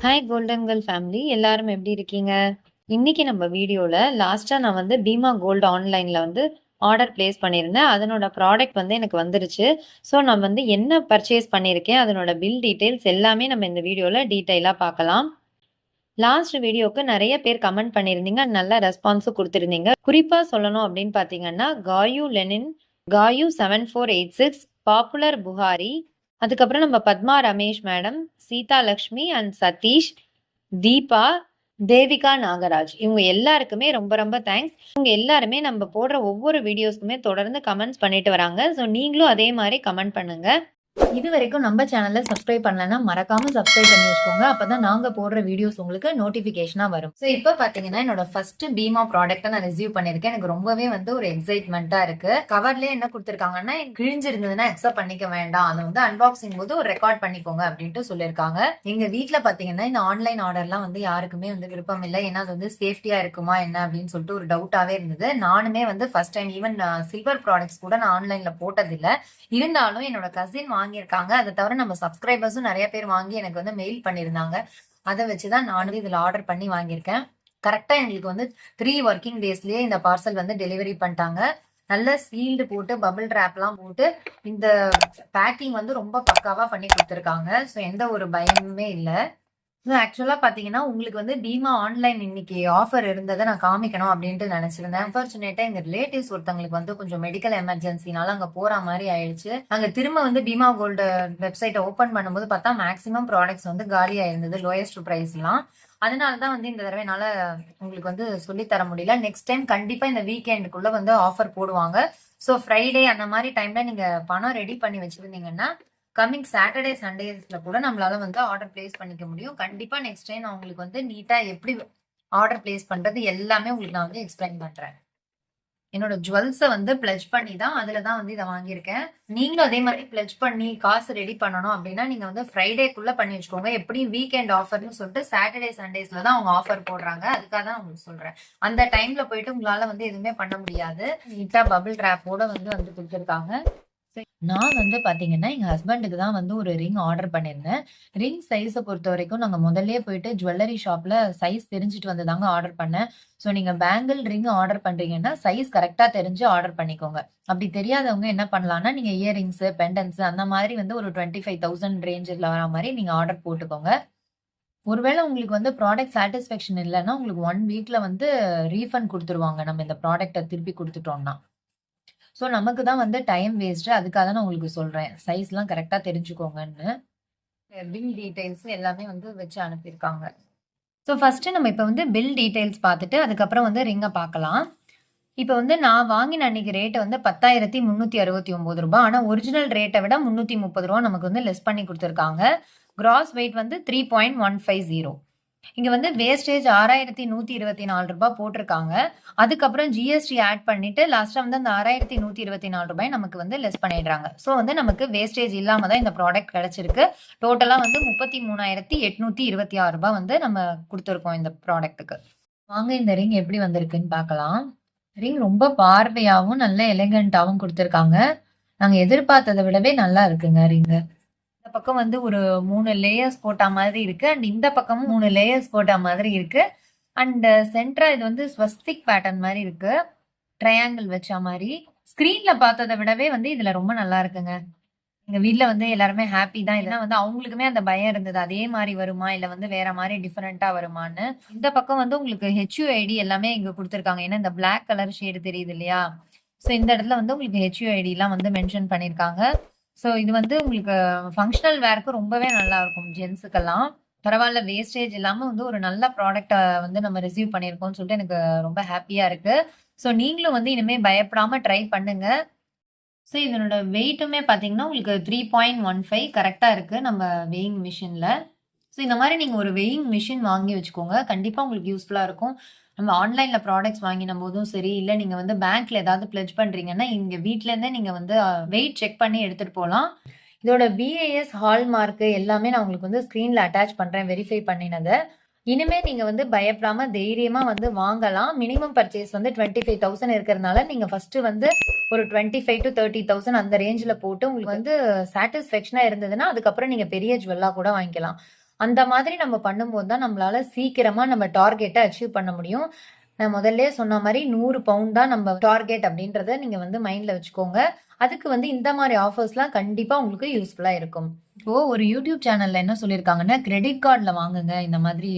Hi golden girl family, எல்லாரும் எப்படி இருக்கீங்க? இன்னைக்கு நம்ம வீடியோல லாஸ்டா நான் வந்து பீமா கோல்டு ஆன்லைன்ல வந்து ஆர்டர் பிளேஸ் பண்ணியிருந்தேன். அதனோட ப்ராடக்ட் வந்து எனக்கு வந்துருச்சு. ஸோ நான் வந்து என்ன பர்ச்சேஸ் பண்ணியிருக்கேன், அதனோட பில் டீட்டெயில்ஸ் எல்லாமே நம்ம இந்த வீடியோல டீட்டெயிலா பார்க்கலாம். லாஸ்ட் வீடியோக்கு நிறைய பேர் கமெண்ட் பண்ணியிருந்தீங்க. நல்ல ரெஸ்பான்ஸும் குடுத்திருந்தீங்க. குறிப்பா சொல்லணும் அப்படின்னு பார்த்தீங்கன்னா, காயு லெனின், காயு 7486, பாப்புலர் புகாரி, அதுக்கப்புறம் நம்ம பத்மா ரமேஷ் மேடம், சீதா லக்ஷ்மி அண்ட் சதீஷ், தீபா, தேவிகா நாகராஜ் இவங்க எல்லாருக்குமே ரொம்ப ரொம்ப தேங்க்ஸ். இவங்க எல்லாருமே நம்ம போடுற ஒவ்வொரு வீடியோஸ்க்குமே தொடர்ந்து கமெண்ட்ஸ் பண்ணிட்டு வராங்க. ஸோ நீங்களும் அதே மாதிரி கமெண்ட் பண்ணுங்க. இது வரைக்கும் நம்ம சேனல்ல சப்ஸ்கிரைப் பண்ணலன்னா மறக்காம சப்ஸ்கிரைப் பண்ணி வச்சுக்கோங்க. அப்பதான் நாங்க போடுற வீடியோஸ் உங்களுக்கு நோட்டிபிகேஷனா வரும். ஸோ இப்போ பாத்தீங்கன்னா என்னோட ஃபர்ஸ்ட் பீமா ப்ராடக்ட்டை நான் ரிசீவ் பண்ணிருக்கேன். எனக்கு ரொம்பவே வந்து ஒரு எக்ஸைட்மெண்டா இருக்கு. கவர்லயே என்ன கொடுத்திருக்காங்கன்னா, கிழிஞ்சிருந்ததுன்னா அக்செப்ட் பண்ணிக்க வேண்டாம், அதை வந்து அன்பாக்சிங் போது ஒரு ரெக்கார்ட் பண்ணிக்கோங்க அப்படின்ட்டு சொல்லியிருக்காங்க. எங்க வீட்டுல பாத்தீங்கன்னா இந்த ஆன்லைன் ஆர்டர்லாம் வந்து யாருக்குமே வந்து விருப்பம் இல்லை. ஏன்னா அது வந்து சேஃப்டியா இருக்குமா என்ன அப்படின்னு சொல்லிட்டு ஒரு டவுட்டாவே இருந்தது. நானுமே வந்து first time even silver products கூட நான் ஆன்லைன்ல போட்டதில்லை. இருந்தாலும் என்னோட கசின் வாங்கியிருக்காங்க. அதை தவிர நம்ம சப்ஸ்கிரைபர்ஸும் நிறைய பேர் வாங்கி எனக்கு வந்து மெயில் பண்ணியிருந்தாங்க. அதை வச்சுதான் நானும் இதுல ஆர்டர் பண்ணி வாங்கியிருக்கேன். கரெக்டா எங்களுக்கு வந்து 3 ஒர்க்கிங் டேஸ்லயே இந்த பார்சல் வந்து டெலிவரி பண்ணிட்டாங்க. நல்ல சீல்டு போட்டு பபிள் டிராப்லாம் போட்டு இந்த பேக்கிங் வந்து ரொம்ப பக்காவா பண்ணி கொடுத்துருக்காங்க. ஸோ எந்த ஒரு பயமுமே இல்லை. ஆக்சுவலா பாத்தீங்கன்னா உங்களுக்கு வந்து பீமா ஆன்லைன் இன்னைக்கு ஆஃபர் இருந்ததை நான் காமிக்கணும் அப்படின்ட்டு நினைச்சிருந்தேன். அன்பார்ச்சுனேட்டா எங்க ரிலேட்டிவ்ஸ் ஒருத்தவங்களுக்கு வந்து கொஞ்சம் மெடிக்கல் எமர்ஜென்சினால அங்க போற மாதிரி ஆயிடுச்சு. அங்க திரும்ப வந்து பீமா கோல்டு வெப்சைட்டை ஓபன் பண்ணும்போது பார்த்தா மேக்ஸிமம் ப்ராடக்ட்ஸ் வந்து காலியா இருந்தது, லோயஸ்ட் பிரைஸ் எல்லாம். அதனாலதான் வந்து இந்த தடவை என்னால உங்களுக்கு வந்து சொல்லி தர முடியல. நெக்ஸ்ட் டைம் கண்டிப்பா இந்த வீக்கெண்டுக்குள்ள வந்து ஆஃபர் போடுவாங்க. ஸோ ஃப்ரைடே அந்த மாதிரி டைம்ல நீங்க பணம் ரெடி பண்ணி வச்சிருந்தீங்கன்னா கம்மிங் சாட்டர்டே சண்டேஸ்ல கூட நம்மளால வந்து ஆர்டர் பிளேஸ் பண்ணிக்க முடியும். கண்டிப்பா நெக்ஸ்ட் டைம் நான் உங்களுக்கு வந்து நீட்டா எப்படி ஆர்டர் பிளேஸ் பண்றது எல்லாமே உங்களுக்கு நான் வந்து எக்ஸ்பிளைன் பண்றேன். என்னோட ஜுவல்ஸை வந்து பிளட்ஜ் பண்ணி தான் அதுலதான் வந்து இதை வாங்கியிருக்கேன். நீங்களும் அதே மாதிரி பிளட்ஜ் பண்ணி காசு ரெடி பண்ணணும் அப்படின்னா நீங்க வந்து ஃப்ரைடேக்குள்ள பண்ணி வச்சுக்கோங்க. எப்படியும் வீக்கெண்ட் ஆஃபர்னு சொல்லிட்டு சாட்டர்டே சண்டேஸ்ல தான் அவங்க ஆஃபர் போடுறாங்க. அதுக்காக தான் உங்களுக்கு சொல்றேன். அந்த டைம்ல போயிட்டு உங்களால வந்து எதுவுமே பண்ண முடியாது. நீட்டா பபிள் டிராப்போட வந்து கொடுத்துருக்காங்க. நான் வந்து பாத்தீங்கன்னா எங்க ஹஸ்பண்டுக்கு தான் வந்து ஒரு ரிங் ஆர்டர் பண்ணியிருந்தேன். ரிங் சைஸை பொறுத்த வரைக்கும் நாங்க முதல்லயே போயிட்டு ஜுவல்லரி ஷாப்ல சைஸ் தெரிஞ்சுட்டு வந்து தாங்க ஆர்டர் பண்ணேன். ஸோ நீங்க பேங்கிள் ரிங் ஆர்டர் பண்றீங்கன்னா சைஸ் கரெக்டா தெரிஞ்சு ஆர்டர் பண்ணிக்கோங்க. அப்படி தெரியாதவங்க என்ன பண்ணலாம்னா நீங்க இயரிங்ஸ், பெண்டன்ஸ் அந்த மாதிரி வந்து ஒரு 25,000 ரேஞ்சில் வர மாதிரி நீங்க ஆர்டர் போட்டுக்கோங்க. ஒருவேளை உங்களுக்கு வந்து ப்ராடக்ட் சாட்டிஸ்ஃபேக்ஷன் இல்லைன்னா உங்களுக்கு 1 வீக்ல வந்து ரீஃபண்ட் கொடுத்துருவாங்க நம்ம இந்த ப்ராடக்ட்டை திருப்பி கொடுத்துட்டோம்னா. ஸோ நமக்கு தான் வந்து டைம் வேஸ்ட்டு. அதுக்காக தான் நான் உங்களுக்கு சொல்றேன். சைஸ்லாம் கரெக்டா தெரிஞ்சுக்கோங்கன்னு. பில் டீட்டெயில்ஸ் எல்லாமே வந்து வச்சு அனுப்பியிருக்காங்க. ஸோ ஃபர்ஸ்ட்டு நம்ம இப்போ வந்து பில் டீட்டெயில்ஸ் பார்த்துட்டு அதுக்கப்புறம் வந்து ரிங்கை பார்க்கலாம். இப்போ வந்து நான் வாங்கின அன்னைக்கு ரேட்டு வந்து ரூ. 10,369. ஆனால் ஒரிஜினல் ரேட்டை விட ரூ. 330 நமக்கு வந்து லெஸ் பண்ணி கொடுத்துருக்காங்க. கிராஸ் வெயிட் வந்து 3.150. இங்க வந்து வேஸ்டேஜ் ரூ. 6,124 போட்டிருக்காங்க. அதுக்கப்புறம் ஜிஎஸ்டி ஆட் பண்ணிட்டு லாஸ்டா வந்து அந்த ரூ. 6,124 நமக்கு வந்து லெஸ் பண்ணிடுறாங்க. ஸோ வந்து நமக்கு வேஸ்டேஜ் இல்லாம தான் இந்த ப்ராடக்ட் கிடைச்சிருக்கு. டோட்டலா வந்து ரூ. 33,826 வந்து நம்ம கொடுத்துருக்கோம் இந்த ப்ராடக்ட்டுக்கு. வாங்க இந்த ரிங் எப்படி வந்திருக்குன்னு பார்க்கலாம். ரிங் ரொம்ப பார்வையாவும் நல்ல எலிகண்டாவும் கொடுத்துருக்காங்க. நாங்க எதிர்பார்த்ததை விடவே நல்லா இருக்குங்க ரிங்கு. இந்த பக்கம் வந்து ஒரு 3 லேயர்ஸ் போட்ட மாதிரி இருக்கு. அண்ட் இந்த பக்கமும் 3 லேயர்ஸ் போட்ட மாதிரி இருக்கு. அண்ட் சென்டரா இது வந்து ஸ்வஸ்திக் பேட்டர்ன் மாதிரி இருக்கு. ட்ரையாங்கிள் வச்ச மாதிரி. ஸ்கிரீன்ல பார்த்ததை விடவே வந்து இதுல ரொம்ப நல்லா இருக்குங்க. எங்க வீட்ல வந்து எல்லாருமே ஹாப்பி தான். ஏன்னா வந்து அவங்களுக்குமே அந்த பயம் இருந்தது. அதே மாதிரி வருமா இல்ல வந்து வேற மாதிரி டிஃபரெண்டா வருமான்னு. இந்த பக்கம் வந்து உங்களுக்கு ஹெச்யூஐடி எல்லாமே இங்க கொடுத்துருக்காங்க. ஏன்னா இந்த பிளாக் கலர் ஷேடு தெரியுது இல்லையா? ஸோ இந்த இடத்துல வந்து உங்களுக்கு ஹெச்யூஐடி எல்லாம் வந்து மென்ஷன் பண்ணிருக்காங்க. ஸோ இது வந்து உங்களுக்கு ஃபங்க்ஷனல் வேர்க்கு ரொம்பவே நல்லா இருக்கும் ஜென்ஸுக்கெல்லாம். பரவாயில்ல, வேஸ்டேஜ் இல்லாம வந்து ஒரு நல்ல ப்ராடக்ட்டை வந்து நம்ம ரிசீவ் பண்ணியிருக்கோம்னு சொல்லிட்டு எனக்கு ரொம்ப ஹாப்பியா இருக்கு. ஸோ நீங்களும் வந்து இனிமே பயப்படாம ட்ரை பண்ணுங்க. ஸோ இதனோட வெயிட்டுமே பார்த்தீங்கன்னா உங்களுக்கு 3.15 கரெக்டா இருக்கு நம்ம வெயிங் மிஷின்ல. ஸோ இந்த மாதிரி நீங்க ஒரு வெயிங் மிஷின் வாங்கி வச்சுக்கோங்க. கண்டிப்பா உங்களுக்கு யூஸ்ஃபுல்லா இருக்கும். நம்ம ஆன்லைன்ல ப்ராடக்ட்ஸ் வாங்கின போதும் சரி, இல்ல நீங்க வந்து பேங்க்ல ஏதாவது பிளட்ஜ் பண்றீங்கன்னா இங்க வீட்ல இருந்தே நீங்க வந்து வெயிட் செக் பண்ணி எடுத்துட்டு போலாம். இதோட BIS ஹால்மார்க் எல்லாமே நான் உங்களுக்கு வந்து ஸ்கிரீன்ல அட்டாச் பண்றேன், வெரிஃபை பண்ணினதை. இனிமே நீங்க வந்து பயப்படாம தைரியமா வந்து வாங்கலாம். மினிமம் பர்ச்சேஸ் வந்து 25,000 இருக்கிறதுனால நீங்க ஃபர்ஸ்ட் வந்து ஒரு 25 to 30,000 அந்த ரேஞ்சில் போட்டு உங்களுக்கு வந்து சாட்டிஸ்ஃபேக்ஷனா இருந்ததுன்னா அதுக்கப்புறம் நீங்க பெரிய ஜுவல்லா கூட வாங்கிக்கலாம். அந்த மாதிரி நம்ம பண்ணும்போது தான் நம்மளால சீக்கிரமா நம்ம டார்கெட்ட அச்சீவ் பண்ண முடியும். நான் முதல்லயே சொன்ன மாரி 100 பவுண்ட் தான் நம்ம டார்கெட் அப்படின்றத நீங்க வந்து மைண்ட்ல வச்சுக்கோங்க. அதுக்கு வந்து இந்த மாரி ஆஃபர்ஸ்லாம் கண்டிப்பா உங்களுக்கு யூஸ்ஃபுல்லா இருக்கும். இப்போ ஒரு யூடியூப் சேனல்ல என்ன சொல்லியிருக்காங்கன்னா, கிரெடிட் கார்ட்ல வாங்குங்க இந்த மாதிரி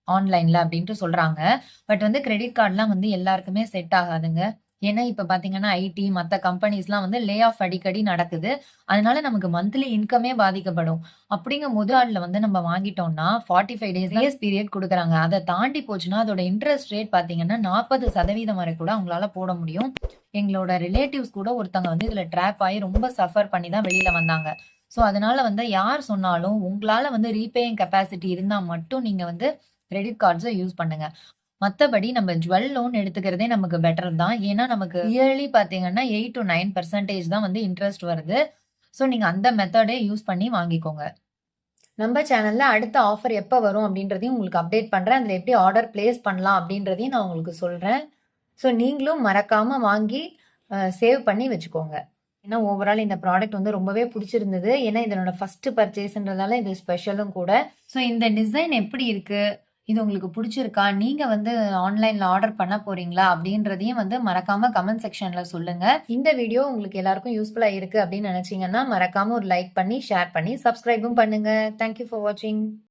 ஆன்லைன்ல அப்படின்ட்டு சொல்றாங்க. பட் வந்து கிரெடிட் கார்ட்லாம் வந்து எல்லாருக்குமே செட் ஆகாதுங்க. ஏன்னா இப்ப பார்த்தீங்கன்னா, ஐடி மத்த கம்பெனிஸ்லாம் வந்து லே ஆஃப் அடிக்கடி நடக்குது. அதனால நமக்கு மந்த்லி இன்கமே பாதிக்கப்படும். அப்படிங்கும்போது அதுல வந்து நம்ம வாங்கிட்டோம்னா 45 டேஸ் கிரேஸ் பீரியட் குடுக்குறாங்க. அத தாண்டி போச்சுன்னா, அதோட இன்ட்ரெஸ்ட் ரேட் பார்த்தீங்கன்னா, 40% வரை கூட அவங்களால போட முடியும். எங்களோட ரிலேட்டிவ்ஸ் கூட ஒருத்தவங்க வந்து இதுல ட்ராப் ஆயி ரொம்ப சஃபர் பண்ணி தான் வெளில வந்தாங்க. ஸோ அதனால வந்து யார் சொன்னாலும் உங்களால வந்து ரீபேயிங் கெப்பாசிட்டி இருந்தா மட்டும் நீங்க வந்து கிரெடிட் கார்ட்ஸ யூஸ் பண்ணுங்க. மத்தபடி நம்ம ஜுவல் லோன் எடுத்துக்கிறதே நமக்கு பெட்டர் தான். ஏன்னா, நமக்கு இயர்லி பார்த்தீங்கன்னா 8-9% தான் வந்து இன்ட்ரெஸ்ட் வருது. ஸோ நீங்க அந்த மெத்தடே யூஸ் பண்ணி வாங்கிக்கோங்க. நம்ம சேனல்ல அடுத்த ஆஃபர் எப்ப வரும் அப்படின்றதையும் உங்களுக்கு அப்டேட் பண்றேன். அதுல எப்படி ஆர்டர் பிளேஸ் பண்ணலாம் அப்படின்றதையும் நான் உங்களுக்கு சொல்றேன். ஸோ நீங்களும் மறக்காம வாங்கி சேவ் பண்ணி வச்சுக்கோங்க. ஏன்னா ஓவரால் இந்த ப்ராடக்ட் வந்து ரொம்பவே பிடிச்சிருந்தது. ஏன்னா இது என்னோட ஃபர்ஸ்ட் பர்ச்சேஸ்ன்றதால இது ஸ்பெஷலும் கூட. ஸோ இந்த டிசைன் எப்படி இருக்கு? இது உங்களுக்கு பிடிச்சிருக்கா? நீங்க வந்து ஆன்லைன்ல ஆர்டர் பண்ண போறீங்களா? அப்படின்றதையும் வந்து மறக்காம கமெண்ட் செக்ஷன்ல சொல்லுங்க. இந்த வீடியோ உங்களுக்கு எல்லாருக்கும் யூஸ்ஃபுல்லா இருக்கு அப்படின்னு நினைச்சீங்கன்னா, மறக்காம ஒரு லைக் பண்ணி, ஷேர் பண்ணி, சப்ஸ்கிரைபும் பண்ணுங்க. தேங்க் யூ ஃபார் வாட்சிங்.